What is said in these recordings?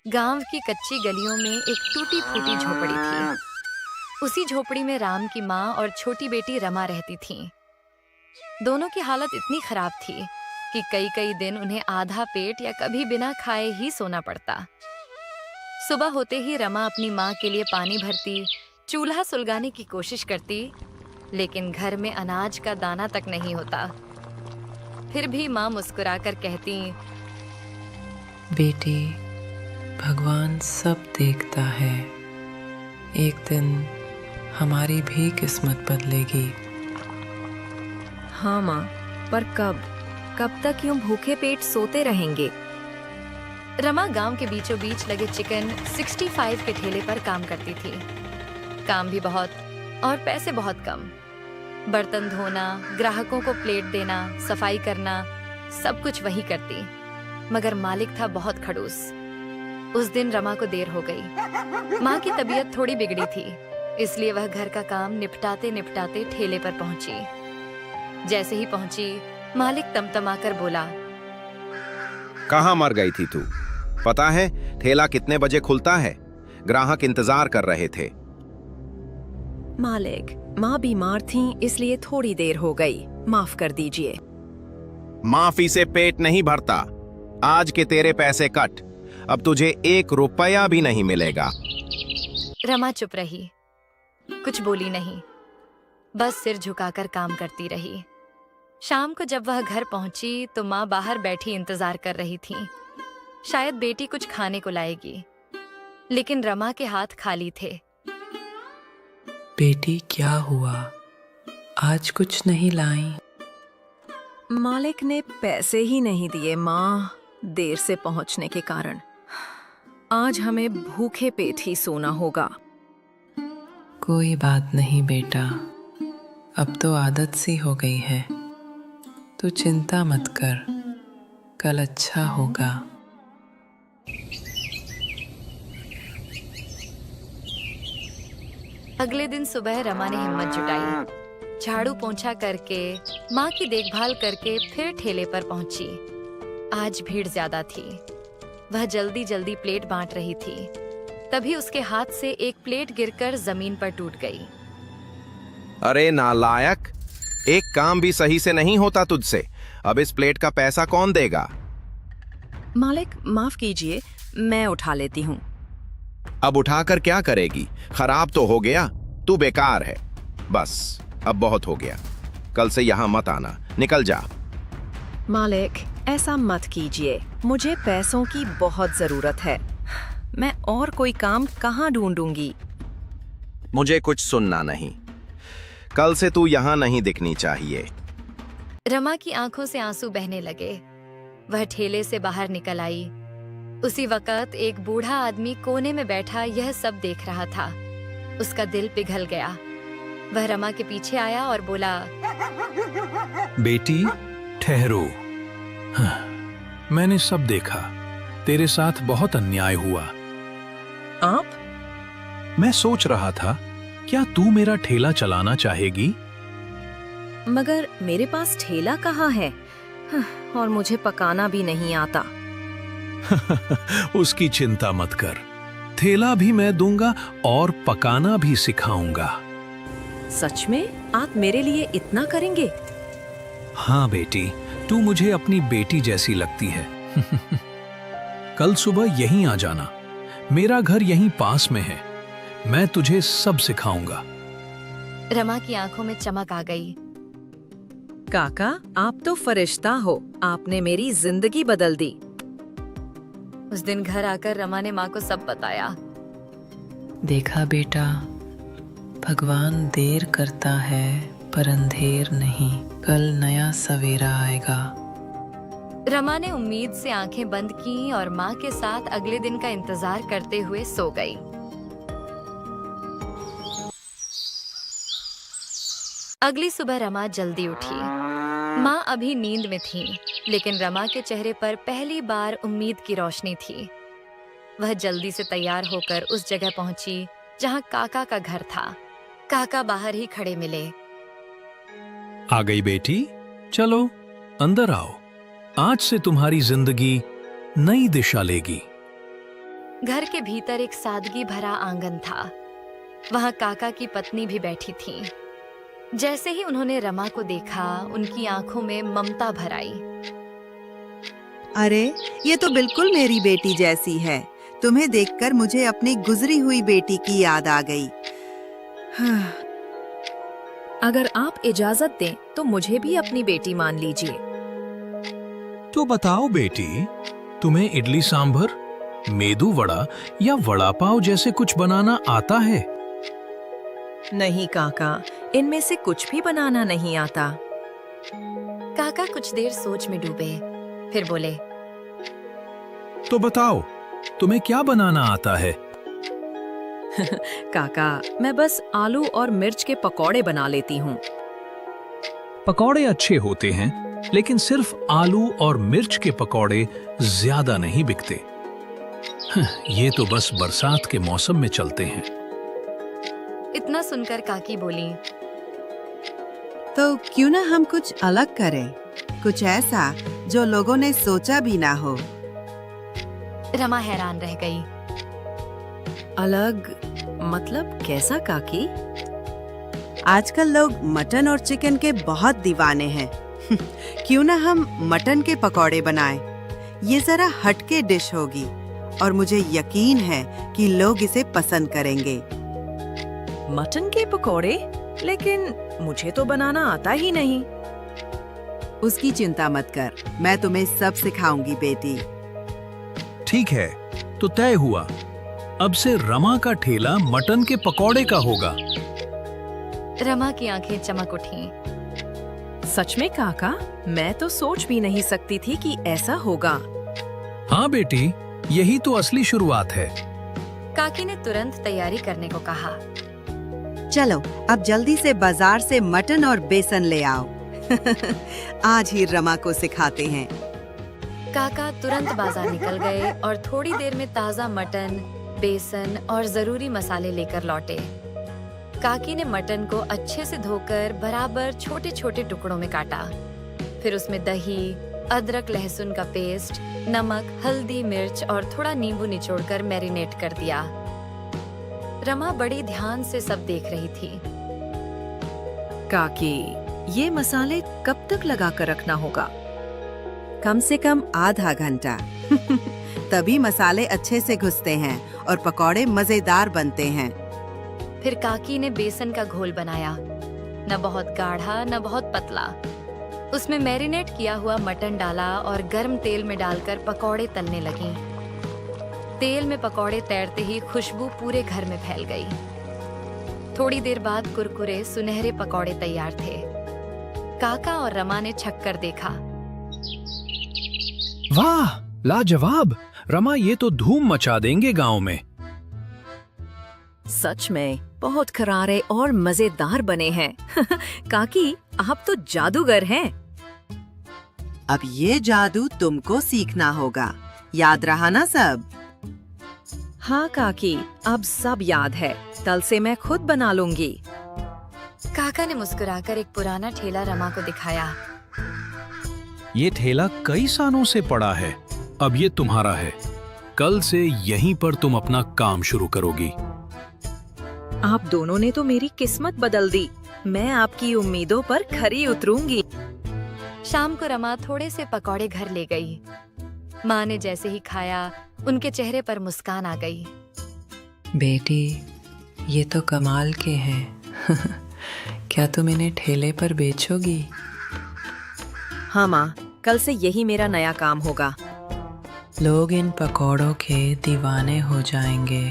गांव की कच्ची गलियों में एक टूटी फूटी झोपड़ी थी। उसी झोपड़ी में राम की माँ और छोटी बेटी रमा रहती थीं। दोनों की हालत इतनी खराब थी कि कई कई दिन उन्हें आधा पेट या कभी बिना खाए ही सोना पड़ता। सुबह होते ही रमा अपनी माँ के लिए पानी भरती, चूल्हा सुलगाने की कोशिश करती, लेकिन घर में अनाज का दाना तक नहीं होता। फिर भी माँ मुस्कुराकर कहती, बेटी, भगवान सब देखता है। एक दिन हमारी भी किस्मत बदलेगी। हाँ माँ, पर कब? कब तक यूं भूखे पेट सोते रहेंगे? रमा गांव के बीचों बीच लगे चिकन 65 के ठेले पर काम करती थी। काम भी बहुत और पैसे बहुत कम। बर्तन धोना, ग्राहकों को प्लेट देना, सफाई करना, सब कुछ वही करती। मगर मालिक था बहुत खड़ूस। उस दिन रमा को देर हो गई। माँ की तबीयत थोड़ी बिगड़ी थी, इसलिए वह घर का काम निपटाते निपटाते ठेले पर पहुंची। जैसे ही पहुंची, मालिक तमतमाकर बोला, कहाँ मर गई थी तू? पता है ठेला कितने बजे खुलता है? ग्राहक इंतजार कर रहे थे। मालिक, माँ बीमार थीं, इसलिए थोड़ी देर हो गई। माफ कर दीजिए। माफी से पेट नहीं भरता। आज के तेरे पैसे कट। अब तुझे 1 रुपया भी नहीं मिलेगा। रमा चुप रही, कुछ बोली नहीं, बस सिर झुकाकर काम करती रही। शाम को जब वह घर पहुंची तो माँ बाहर बैठी इंतजार कर रही थी। शायद बेटी कुछ खाने को लाएगी, लेकिन रमा के हाथ खाली थे। बेटी, क्या हुआ? आज कुछ नहीं लाई? मालिक ने पैसे ही नहीं दिए माँ, देर से पहुंचने के कारण। आज हमें भूखे पेट ही सोना होगा। कोई बात नहीं बेटा, अब तो आदत सी हो गई है। तू चिंता मत कर, कल अच्छा होगा। अगले दिन सुबह रमा ने हिम्मत जुटाई, झाड़ू पोंछा करके, माँ की देखभाल करके फिर ठेले पर पहुंची। आज भीड़ ज्यादा थी। वह जल्दी जल्दी प्लेट बांट रही थी। तभी उसके हाथ से एक प्लेट गिरकर जमीन पर टूट गई। अरे नालायक, एक काम भी सही से नहीं होता तुझसे। अब इस प्लेट का पैसा कौन देगा? मालिक, माफ कीजिए, मैं उठा लेती हूँ। अब उठाकर क्या करेगी? खराब तो हो गया। तू बेकार है। बस अब बहुत हो गया। कल से यहाँ मत आना। निकल जा। मालिक, ऐसा मत कीजिए। मुझे पैसों की बहुत जरूरत है। मैं और कोई काम कहाँ ढूंढूंगी? मुझे कुछ सुनना नहीं। कल से तू यहाँ नहीं दिखनी चाहिए। रमा की आंखों से आंसू बहने लगे। वह ठेले से बाहर निकल आई। उसी वक्त एक बूढ़ा आदमी कोने में बैठा यह सब देख रहा था। उसका दिल पिघल गया। वह रमा के पीछे आया और बोला, बेटी, ठहरो। हाँ, मैंने सब देखा। तेरे साथ बहुत अन्याय हुआ। आप? मैं सोच रहा था, क्या तू मेरा ठेला चलाना चाहेगी? मगर मेरे पास ठेला कहाँ है? और मुझे पकाना भी नहीं आता। उसकी चिंता मत कर। ठेला भी मैं दूंगा और पकाना भी सिखाऊंगा। सच में? आप मेरे लिए इतना करेंगे? हाँ बेटी, तू मुझे अपनी बेटी जैसी लगती है। कल सुबह यहीं आ जाना। मेरा घर यहीं पास में है। मैं तुझे सब सिखाऊंगा। रमा की आंखों में चमक आ गई। काका, आप तो फरिश्ता हो। आपने मेरी जिंदगी बदल दी। उस दिन घर आकर रमा ने माँ को सब बताया। देखा बेटा, भगवान देर करता है पर अंधेर नहीं। कल नया सवेरा आएगा। रमा ने उम्मीद से आंखें बंद की और माँ के साथ अगले दिन का इंतजार करते हुए सो गई। अगली सुबह रमा जल्दी उठी। माँ अभी नींद में थी, लेकिन रमा के चेहरे पर पहली बार उम्मीद की रोशनी थी। वह जल्दी से तैयार होकर उस जगह पहुंची जहां काका का घर था। काका बाहर ही खड़े मिले। आ गई बेटी, चलो अंदर आओ। आज से तुम्हारी जिंदगी नई दिशा लेगी। घर के भीतर एक सादगी भरा आंगन था। वहां काका की पत्नी भी बैठी थी। जैसे ही उन्होंने रमा को देखा, उनकी आंखों में ममता भर आई। अरे, ये तो बिल्कुल मेरी बेटी जैसी है। तुम्हें देखकर मुझे अपनी गुजरी हुई बेटी की याद आ गई। अगर आप इजाजत दें तो मुझे भी अपनी बेटी मान लीजिए। तो बताओ बेटी, तुम्हें इडली सांभर, मेदू वड़ा या वड़ा पाव जैसे कुछ बनाना आता है? नहीं काका, इनमें से कुछ भी बनाना नहीं आता। काका कुछ देर सोच में डूबे, फिर बोले, तो बताओ, तुम्हें क्या बनाना आता है? काका, मैं बस आलू और मिर्च के पकौड़े बना लेती हूँ। पकौड़े अच्छे होते हैं, लेकिन सिर्फ आलू और मिर्च के पकौड़े ज्यादा नहीं बिकते। ये तो बस बरसात के मौसम में चलते हैं। इतना सुनकर काकी बोली, तो क्यों ना हम कुछ अलग करें, कुछ ऐसा जो लोगों ने सोचा भी ना हो। रमा हैरान रह गई। अलग मतलब कैसा काकी? आजकल लोग मटन और चिकन के बहुत दीवाने हैं। क्यों ना हम मटन के पकौड़े बनाएं? ये जरा हटके डिश होगी और मुझे यकीन है कि लोग इसे पसंद करेंगे। मटन के पकौड़े? लेकिन मुझे तो बनाना आता ही नहीं। उसकी चिंता मत कर, मैं तुम्हें सब सिखाऊंगी बेटी। ठीक है, तो तय हुआ। अब से रमा का ठेला मटन के पकौड़े का होगा। रमा की आंखें चमक उठी। सच में काका? मैं तो सोच भी नहीं सकती थी कि ऐसा होगा। हाँ बेटी, यही तो असली शुरुआत है। काकी ने तुरंत तैयारी करने को कहा। चलो, अब जल्दी से बाजार से मटन और बेसन ले आओ। आज ही रमा को सिखाते हैं। काका तुरंत बाजार निकल गए और थोड़ी देर में ताजा मटन, बेसन और जरूरी मसाले लेकर लौटे। काकी ने मटन को अच्छे से धोकर बराबर छोटे छोटे टुकड़ों में काटा। फिर उसमें दही, अदरक लहसुन का पेस्ट, नमक, हल्दी, मिर्च और थोड़ा नींबू निचोड़कर मैरिनेट कर दिया। रमा बड़ी ध्यान से सब देख रही थी। काकी, ये मसाले कब तक लगा कर रखना होगा? कम से कम आधा घंटा। तभी मसाले अच्छे से घुसते हैं और पकौड़े मजेदार बनते हैं। फिर काकी ने बेसन का घोल बनाया, न बहुत गाढ़ा न बहुत पतला। उसमें मैरिनेट किया हुआ मटन डाला और गर्म तेल में डालकर पकौड़े तलने लगी। तेल में पकौड़े तैरते ही खुशबू पूरे घर में फैल गई। थोड़ी देर बाद कुरकुरे सुनहरे पकौड़े तैयार थे। काका और रमा ने छक्कर देखा। वाह, लाजवाब! रमा, ये तो धूम मचा देंगे गांव में। सच में बहुत करारे और मजेदार बने हैं। काकी, आप तो जादूगर हैं। अब ये जादू तुमको सीखना होगा। याद रहा ना सब? हाँ काकी, अब सब याद है। कल से मैं खुद बना लूंगी। काका ने मुस्कुराकर एक पुराना ठेला रमा को दिखाया। ये ठेला कई सालों से पड़ा है, अब ये तुम्हारा है। कल से यहीं पर तुम अपना काम शुरू करोगी। आप दोनों ने तो मेरी किस्मत बदल दी। मैं आपकी उम्मीदों पर खरी उतरूंगी। शाम को रमा थोड़े से पकौड़े घर ले गई। माँ ने जैसे ही खाया, उनके चेहरे पर मुस्कान आ गई। बेटी, ये तो कमाल के हैं। क्या तुम इन्हें ठेले पर बेचोगी? हाँ माँ, कल से यही मेरा नया काम होगा। लोग इन पकौड़ों के दीवाने हो जाएंगे।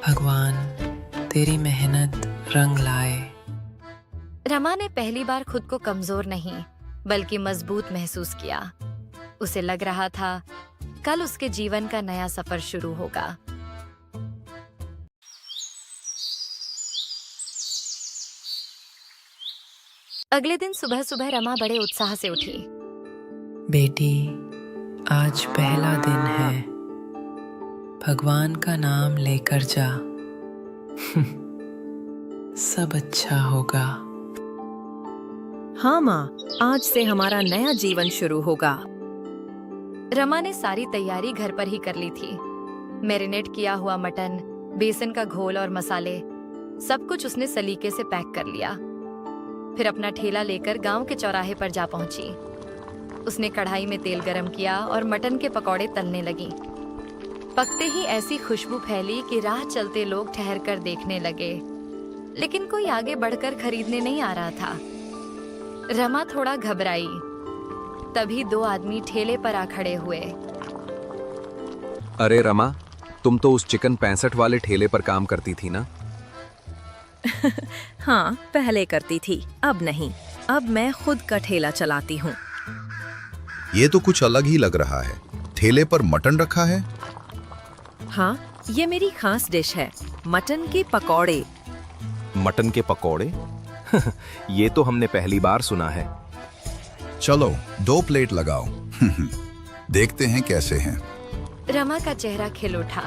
भगवान तेरी मेहनत रंग लाए। रमा ने पहली बार खुद को कमजोर नहीं बल्कि मजबूत महसूस किया। उसे लग रहा था कल उसके जीवन का नया सफर शुरू होगा। अगले दिन सुबह सुबह रमा बड़े उत्साह से उठी। बेटी, आज पहला दिन है। भगवान का नाम लेकर जा। सब अच्छा होगा। हाँ माँ, आज से हमारा नया जीवन शुरू होगा। रमा ने सारी तैयारी घर पर ही कर ली थी। मैरिनेट किया हुआ मटन, बेसन का घोल और मसाले, सब कुछ उसने सलीके से पैक कर लिया। फिर अपना ठेला लेकर गांव के चौराहे पर जा पहुंची। उसने कढ़ाई में तेल गरम किया और मटन के पकौड़े तलने लगी। पकते ही ऐसी खुशबू फैली कि राह चलते लोग ठहर कर देखने लगे, लेकिन कोई आगे बढ़कर खरीदने नहीं आ रहा था। रमा थोड़ा घबराई। तभी 2 आदमी ठेले पर आ खड़े हुए। अरे रमा, तुम तो उस चिकन 65 वाले ठेले पर काम करती थी ना? हाँ, पहले करती थी, अब नहीं। अब मैं खुद का ठेला चलाती हूँ। ये तो कुछ अलग ही लग रहा है। ठेले पर मटन रखा है। हाँ, ये मेरी खास डिश है, मटन के पकौड़े। मटन के पकौड़े? ये तो हमने पहली बार सुना है। चलो 2 प्लेट लगाओ। देखते हैं कैसे हैं। रमा का चेहरा खिल उठा।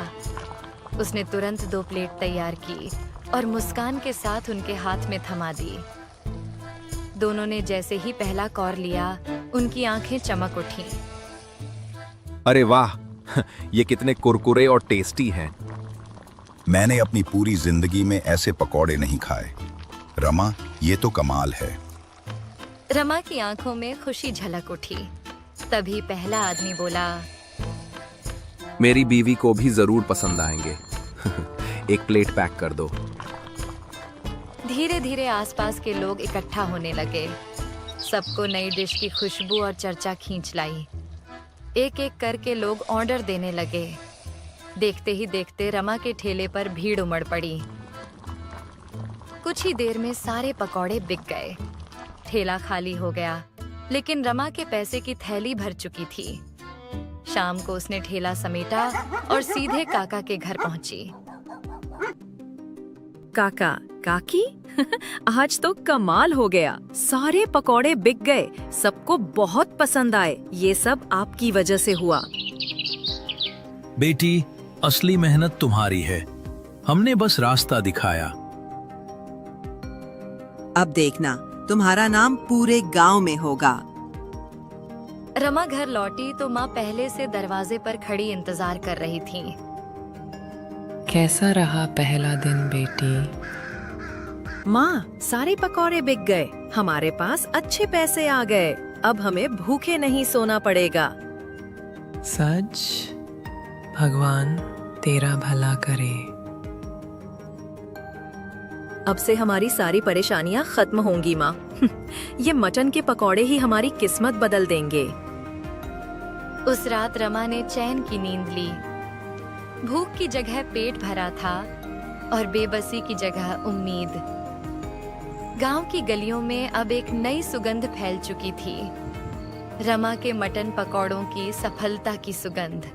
उसने तुरंत 2 प्लेट तैयार की और मुस्कान के साथ उनके हाथ में थमा दी। दोनों ने जैसे ही पहला कौर लिया, उनकी आंखें चमक उठीं। अरे वाह, ये कितने कुरकुरे और टेस्टी हैं। मैंने अपनी पूरी जिंदगी में ऐसे पकौड़े नहीं खाए। रमा, ये तो कमाल है। रमा की आंखों में खुशी झलक उठी। तभी पहला आदमी बोला, मेरी बीवी को भी जरूर पसंद आएंगे। 1 प्लेट पैक कर दो। धीरे धीरे आसपास के लोग इकट्ठा होने लगे। सबको नई डिश की खुशबू और चर्चा खींच लाई। एक एक करके लोग ऑर्डर देने लगे। देखते ही देखते रमा के ठेले पर भीड़ उमड़ पड़ी। कुछ ही देर में सारे पकौड़े बिक गए। ठेला खाली हो गया, लेकिन रमा के पैसे की थैली भर चुकी थी। शाम को उसने ठेला समेटा और सीधे काका के घर पहुंची। काका, काकी, आज तो कमाल हो गया। सारे पकौड़े बिक गए, सबको बहुत पसंद आए। ये सब आपकी वजह से हुआ। बेटी, असली मेहनत तुम्हारी है, हमने बस रास्ता दिखाया। अब देखना, तुम्हारा नाम पूरे गांव में होगा। रमा घर लौटी तो माँ पहले से दरवाजे पर खड़ी इंतजार कर रही थी। कैसा रहा पहला दिन बेटी? माँ, सारे पकौड़े बिक गए, हमारे पास अच्छे पैसे आ गए। अब हमें भूखे नहीं सोना पड़ेगा। सच? भगवान तेरा भला करे। अब से हमारी सारी परेशानियां खत्म होंगी माँ। ये मटन के पकौड़े ही हमारी किस्मत बदल देंगे। उस रात रमा ने चैन की नींद ली। भूख की जगह पेट भरा था और बेबसी की जगह उम्मीद। गांव की गलियों में अब एक नई सुगंध फैल चुकी थी, रमा के मटन पकौड़ों की सफलता की सुगंध।